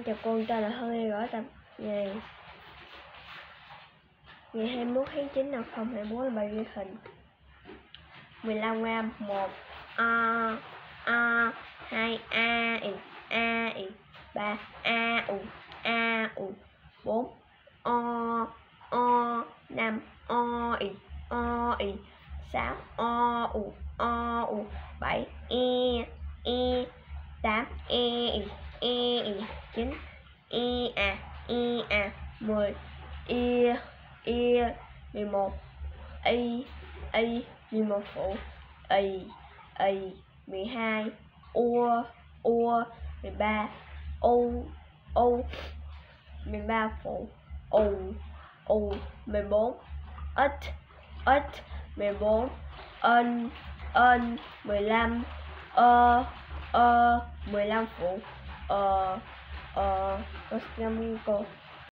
Chào cô, tên là Hân Gõ Tập ngày 21 tháng 9 năm 2024 là bài ghi hình 15 gram 1 a 2 a 3 a 4 o 5 o 6 o 7 e 8 e 9 10 11 11 phụ 12 u 13 u 13 phụ u 14 ít 14 ân 15 15 phụ cảm ơn cô.